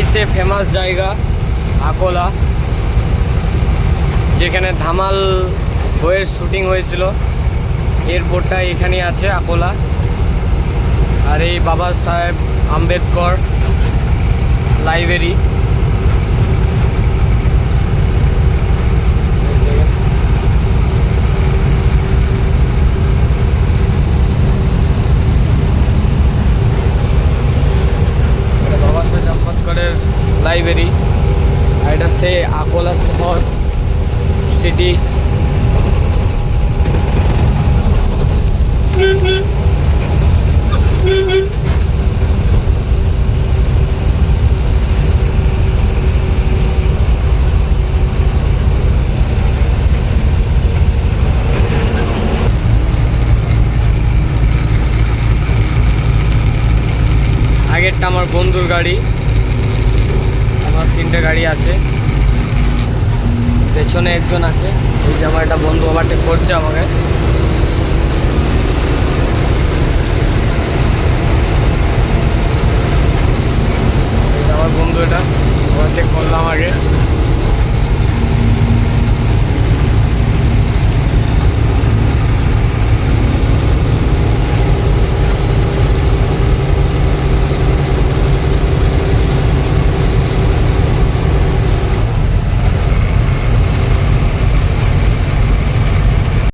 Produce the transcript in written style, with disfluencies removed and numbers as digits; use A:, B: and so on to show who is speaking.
A: এই সে ফেমাস জায়গা আকোলা, যেখানে ধামাল বইয়ের শুটিং হয়েছিল। এয়ারপোর্টটা এখানেই আছে আকোলা। আর এই বাবা সাহেব আম্বেদকর লাইব্রেরি। বাবা সাহেব আম্বেদকরের লাইব্রেরি। আর এটা সে আকোলা শহর সিটি। আগেরটা আমার বন্ধুর গাড়ি, আমার 3টে গাড়ি আছে। পেছনে একজন আছে, এই যে আমার একটা বন্ধু ওভারটেক করছে আমাকে।